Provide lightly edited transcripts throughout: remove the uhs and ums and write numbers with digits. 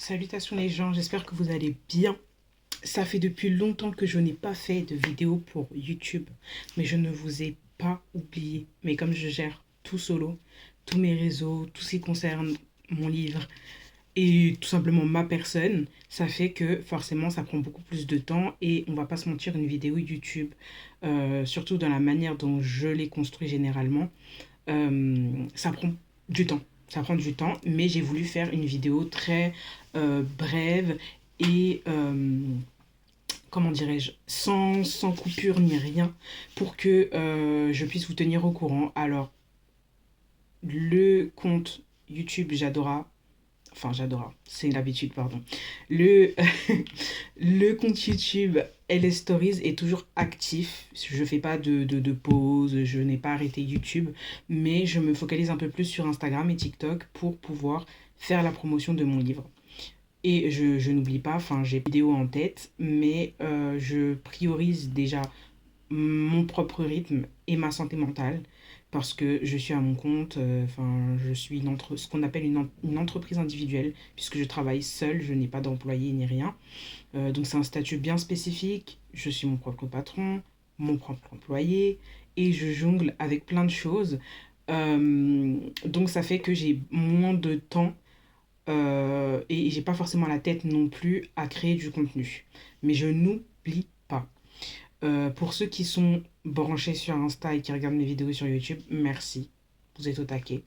Salutations les gens, j'espère que vous allez bien. Ça fait depuis longtemps que je n'ai pas fait de vidéo pour YouTube, mais je ne vous ai pas oublié. Mais comme je gère tout solo, tous mes réseaux, tout ce qui concerne mon livre et tout simplement ma personne, ça fait que forcément ça prend beaucoup plus de temps et on va pas se mentir, une vidéo YouTube, surtout dans la manière dont je les construis généralement, ça prend du temps. Ça prend du temps, mais j'ai voulu faire une vidéo très brève et, comment dirais-je, sans coupure ni rien, pour que je puisse vous tenir au courant. Alors, le compte YouTube J'adora, enfin j'adore, c'est l'habitude, pardon. Le, le compte YouTube LS Stories est toujours actif. Je ne fais pas de pause, je n'ai pas arrêté YouTube, mais je me focalise un peu plus sur Instagram et TikTok pour pouvoir faire la promotion de mon livre. Et je n'oublie pas, enfin j'ai des vidéos en tête, mais je priorise déjà mon propre rythme et ma santé mentale parce que je suis à mon compte, enfin je suis ce qu'on appelle une entreprise individuelle puisque je travaille seule, je n'ai pas d'employé ni rien. Donc c'est un statut bien spécifique, je suis mon propre patron, mon propre employé et je jongle avec plein de choses. Donc ça fait que j'ai moins de temps et j'ai pas forcément la tête non plus à créer du contenu. Mais je n'oublie pas. Pour ceux qui sont branchés sur Insta et qui regardent mes vidéos sur YouTube, merci. Vous êtes au taquet.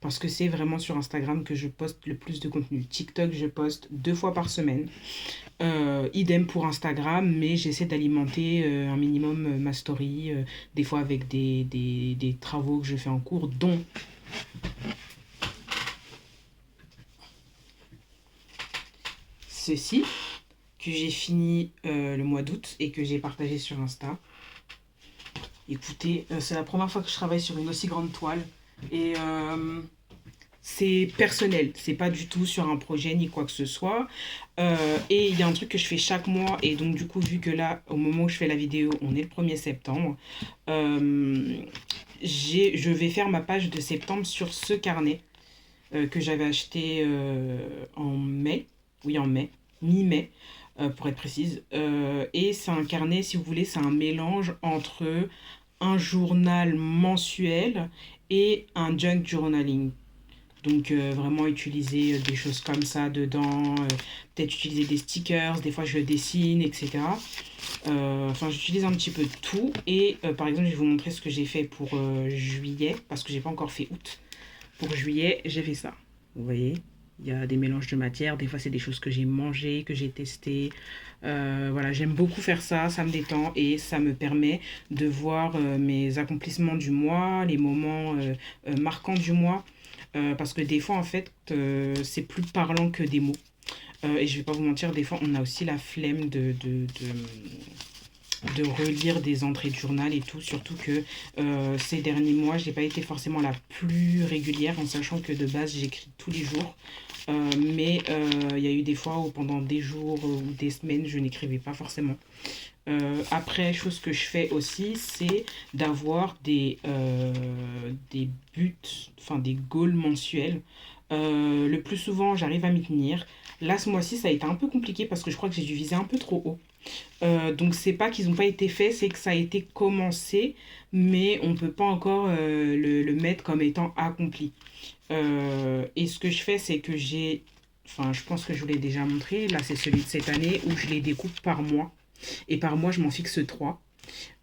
Parce que c'est vraiment sur Instagram que je poste le plus de contenu. TikTok, je poste 2 fois par semaine. Idem pour Instagram, mais j'essaie d'alimenter un minimum ma story, des fois avec des travaux que je fais en cours, dont ceci, que j'ai fini le mois d'août et que j'ai partagé sur Insta. Écoutez, c'est la première fois que je travaille sur une aussi grande toile et c'est personnel, c'est pas du tout sur un projet ni quoi que ce soit. Et il y a un truc que je fais chaque mois et donc du coup vu que là, au moment où je fais la vidéo, on est le 1er septembre, je vais faire ma page de septembre sur ce carnet que j'avais acheté en mai, oui en mai, mi-mai, pour être précise. Et c'est un carnet, si vous voulez, c'est un mélange entre un journal mensuel et un junk journaling. Donc vraiment utiliser des choses comme ça dedans, peut-être utiliser des stickers, des fois je dessine, etc. Enfin j'utilise un petit peu de tout et par exemple je vais vous montrer ce que j'ai fait pour juillet, parce que j'ai pas encore fait août. Pour juillet j'ai fait ça, vous voyez. Il y a des mélanges de matières, des fois c'est des choses que j'ai mangées, que j'ai testées. Voilà, j'aime beaucoup faire ça, ça me détend et ça me permet de voir mes accomplissements du mois, les moments marquants du mois. Parce que des fois, en fait, c'est plus parlant que des mots. Et je vais pas vous mentir, des fois, on a aussi la flemme de relire des entrées de journal et tout. Surtout que ces derniers mois, j'ai pas été forcément la plus régulière, en sachant que de base, j'écris tous les jours. Mais il y a eu des fois où pendant des jours ou des semaines, je n'écrivais pas forcément. Après, chose que je fais aussi, c'est d'avoir des buts, enfin des goals mensuels. Le plus souvent, j'arrive à m'y tenir. Là, ce mois-ci, ça a été un peu compliqué parce que je crois que j'ai dû viser un peu trop haut. Donc, c'est pas qu'ils n'ont pas été faits, c'est que ça a été commencé, mais on ne peut pas encore le mettre comme étant accompli. Et ce que je fais, c'est que enfin, je pense que je vous l'ai déjà montré. Là, c'est celui de cette année où je les découpe par mois. Et par mois, je m'en fixe 3.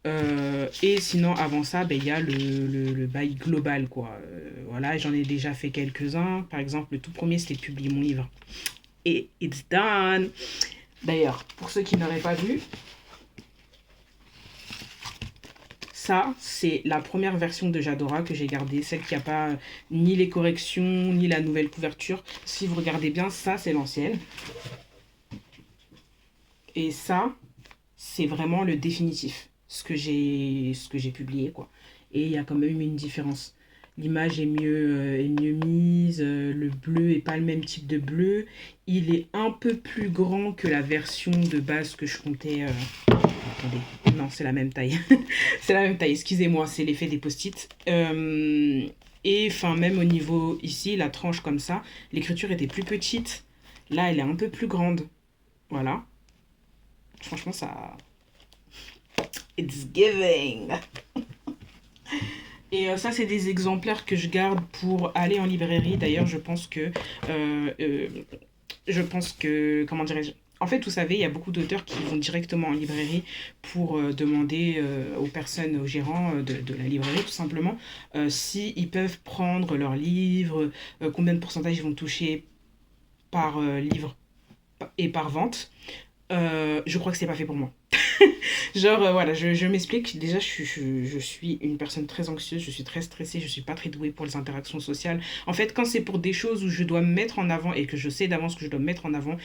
Et sinon, avant ça, ben, il y a le bail global, quoi. Voilà, j'en ai déjà fait quelques-uns. Par exemple, le tout premier, c'était de publier mon livre. Et it's done. D'ailleurs, pour ceux qui n'auraient pas vu, ça, c'est la première version de J'adora que j'ai gardée. Celle qui n'a pas ni les corrections, ni la nouvelle couverture. Si vous regardez bien, ça, c'est l'ancienne. Et ça, c'est vraiment le définitif, ce que j'ai publié, quoi. Et il y a quand même une différence. L'image est mieux mise, le bleu est pas le même type de bleu. Il est un peu plus grand que la version de base que je comptais. Attendez, non, c'est la même taille. C'est la même taille, excusez-moi, c'est l'effet des post-it. Et enfin, même au niveau ici, la tranche comme ça, l'écriture était plus petite. Là, elle est un peu plus grande. Voilà. Franchement, ça... It's giving. Et ça, c'est des exemplaires que je garde pour aller en librairie. D'ailleurs, euh, euh, comment dirais-je, en fait, vous savez, il y a beaucoup d'auteurs qui vont directement en librairie pour demander aux personnes, aux gérants de la librairie, tout simplement, si ils peuvent prendre leurs livres, combien de pourcentage ils vont toucher par livre et par vente. Je crois que c'est pas fait pour moi. Genre, voilà, je m'explique. Déjà, je suis une personne très anxieuse, je suis très stressée, je suis pas très douée pour les interactions sociales. En fait, quand c'est pour des choses où je dois me mettre en avant et que je sais d'avance que je dois me mettre en avant,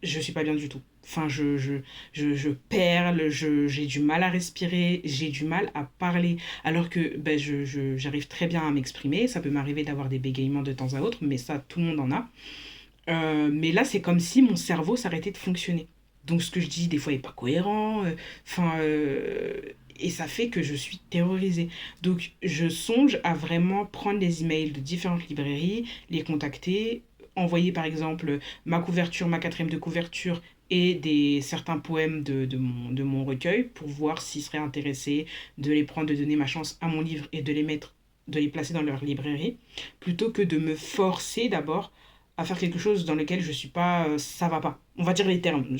je suis pas bien du tout. Enfin, je perle, j'ai du mal à respirer, j'ai du mal à parler. Alors que ben, j'arrive très bien à m'exprimer. Ça peut m'arriver d'avoir des bégaiements de temps à autre, mais ça, tout le monde en a. Mais là, c'est comme si mon cerveau s'arrêtait de fonctionner. Donc, ce que je dis, des fois, n'est pas cohérent. Enfin, et ça fait que je suis terrorisée. Donc, je songe à vraiment prendre les emails de différentes librairies, les contacter, envoyer par exemple ma couverture, ma quatrième de couverture et certains poèmes de mon recueil pour voir s'ils seraient intéressés de les prendre, de donner ma chance à mon livre et de les placer dans leur librairie, plutôt que de me forcer d'abord à faire quelque chose dans lequel je suis pas, ça va pas. On va dire les termes.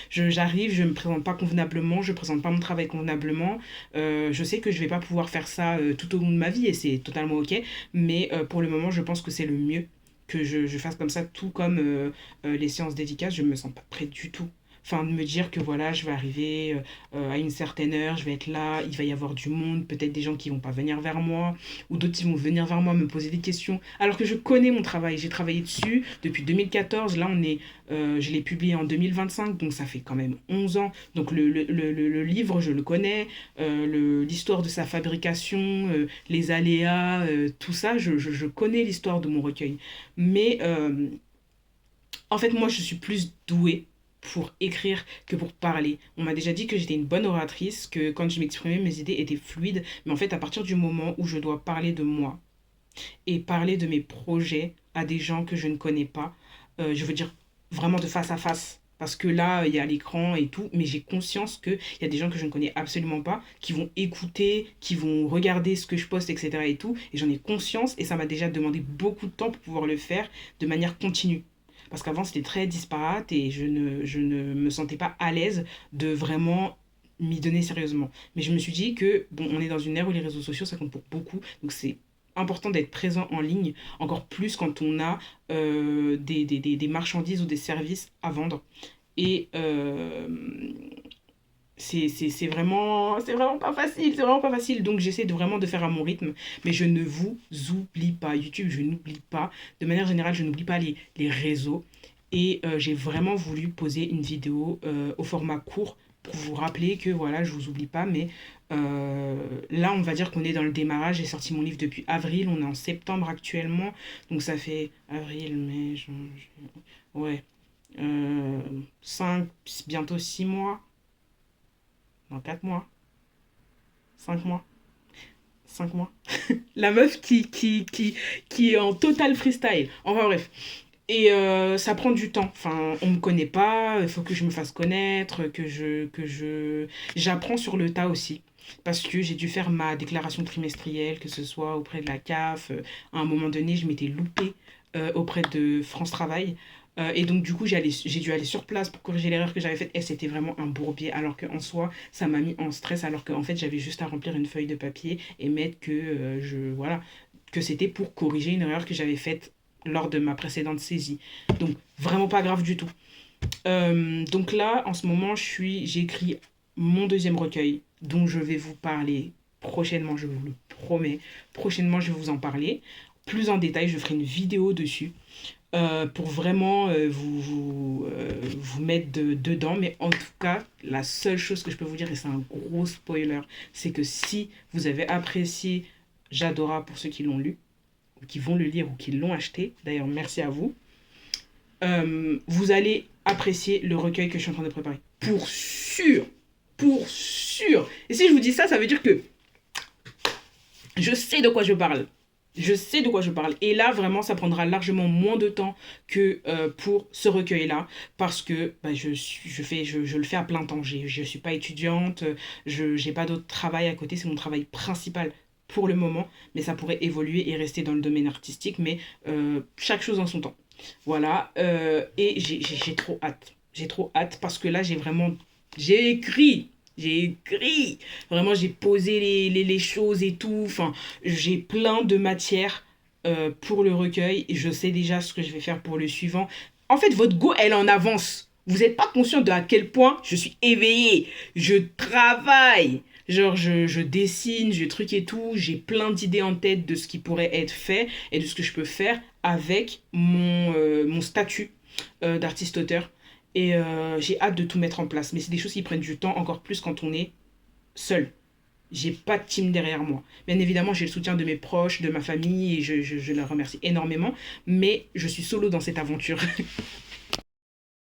J'arrive, je me présente pas convenablement, je présente pas mon travail convenablement. Je sais que je vais pas pouvoir faire ça tout au long de ma vie et c'est totalement ok. Mais pour le moment, je pense que c'est le mieux que je fasse comme ça, tout comme les séances dédicaces. Je me sens pas prête du tout. Enfin, de me dire que voilà, je vais arriver à une certaine heure, je vais être là, il va y avoir du monde, peut-être des gens qui vont pas venir vers moi, ou d'autres qui vont venir vers moi me poser des questions, alors que je connais mon travail, j'ai travaillé dessus depuis 2014, là je l'ai publié en 2025, donc ça fait quand même 11 ans, donc le livre je le connais, l'histoire de sa fabrication, les aléas, tout ça, je connais l'histoire de mon recueil, mais en fait moi je suis plus douée pour écrire que pour parler. On m'a déjà dit que j'étais une bonne oratrice, que quand je m'exprimais, mes idées étaient fluides, mais en fait à partir du moment où je dois parler de moi, et parler de mes projets à des gens que je ne connais pas. Je veux dire vraiment de face à face. Parce que là, il y a l'écran et tout, mais j'ai conscience qu'il y a des gens que je ne connais absolument pas, qui vont écouter, qui vont regarder ce que je poste, etc. et tout. Et j'en ai conscience, et ça m'a déjà demandé beaucoup de temps pour pouvoir le faire de manière continue. Parce qu'avant, c'était très disparate et je ne me sentais pas à l'aise de vraiment m'y donner sérieusement. Mais je me suis dit que, bon, on est dans une ère où les réseaux sociaux, ça compte pour beaucoup. Donc c'est important d'être présent en ligne, encore plus quand on a des marchandises ou des services à vendre. Et c'est vraiment pas facile, c'est vraiment pas facile. Donc j'essaie vraiment de faire à mon rythme, mais je ne vous oublie pas. YouTube, je n'oublie pas. De manière générale, je n'oublie pas les réseaux. Et j'ai vraiment voulu poser une vidéo au format court pour vous rappeler que voilà, je vous oublie pas, mais là, on va dire qu'on est dans le démarrage. J'ai sorti mon livre depuis avril, on est en septembre actuellement, donc ça fait avril, mai, juin, juillet, ouais, 5, bientôt 6 mois, non, 4 mois, 5 mois, 5 mois. La meuf qui est en total freestyle. Enfin bref. Et ça prend du temps. Enfin, on me connaît pas, il faut que je me fasse connaître, j'apprends sur le tas aussi. Parce que j'ai dû faire ma déclaration trimestrielle, que ce soit auprès de la CAF. À un moment donné, je m'étais loupée auprès de France Travail. Et donc, du coup, j'ai dû aller sur place pour corriger l'erreur que j'avais faite. Et c'était vraiment un bourbier. Alors qu'en soi, ça m'a mis en stress. Alors qu'en fait, j'avais juste à remplir une feuille de papier et mettre que, voilà, que c'était pour corriger une erreur que j'avais faite lors de ma précédente saisie. Donc, vraiment pas grave du tout. Donc là, en ce moment, j'ai écrit mon deuxième recueil dont je vais vous parler prochainement, je vous le promets. Prochainement, je vais vous en parler. Plus en détail, je ferai une vidéo dessus pour vraiment vous mettre dedans. Mais en tout cas, la seule chose que je peux vous dire, et c'est un gros spoiler, c'est que si vous avez apprécié J'adora pour ceux qui l'ont lu, ou qui vont le lire ou qui l'ont acheté, d'ailleurs merci à vous, vous allez apprécier le recueil que je suis en train de préparer. Pour sûr. Pour sûr. Et si je vous dis ça, ça veut dire que je sais de quoi je parle. Je sais de quoi je parle. Et là, vraiment, ça prendra largement moins de temps que pour ce recueil-là, parce que bah, je le fais à plein temps. Je ne suis pas étudiante, je n'ai pas d'autre travail à côté, c'est mon travail principal pour le moment, mais ça pourrait évoluer et rester dans le domaine artistique, mais chaque chose en son temps. Voilà, et j'ai trop hâte. J'ai trop hâte parce que là, j'ai écrit. J'ai écrit. Vraiment, j'ai posé les choses et tout. Enfin, j'ai plein de matière pour le recueil. Et je sais déjà ce que je vais faire pour le suivant. En fait, votre go, elle est en avance. Vous n'êtes pas conscient de à quel point je suis éveillée. Je travaille. Genre, je dessine, je truc et tout. J'ai plein d'idées en tête de ce qui pourrait être fait et de ce que je peux faire avec mon statut d'artiste-auteur. Et j'ai hâte de tout mettre en place. Mais c'est des choses qui prennent du temps, encore plus quand on est seul. J'ai pas de team derrière moi. Bien évidemment, j'ai le soutien de mes proches, de ma famille, et je leur remercie énormément. Mais je suis solo dans cette aventure.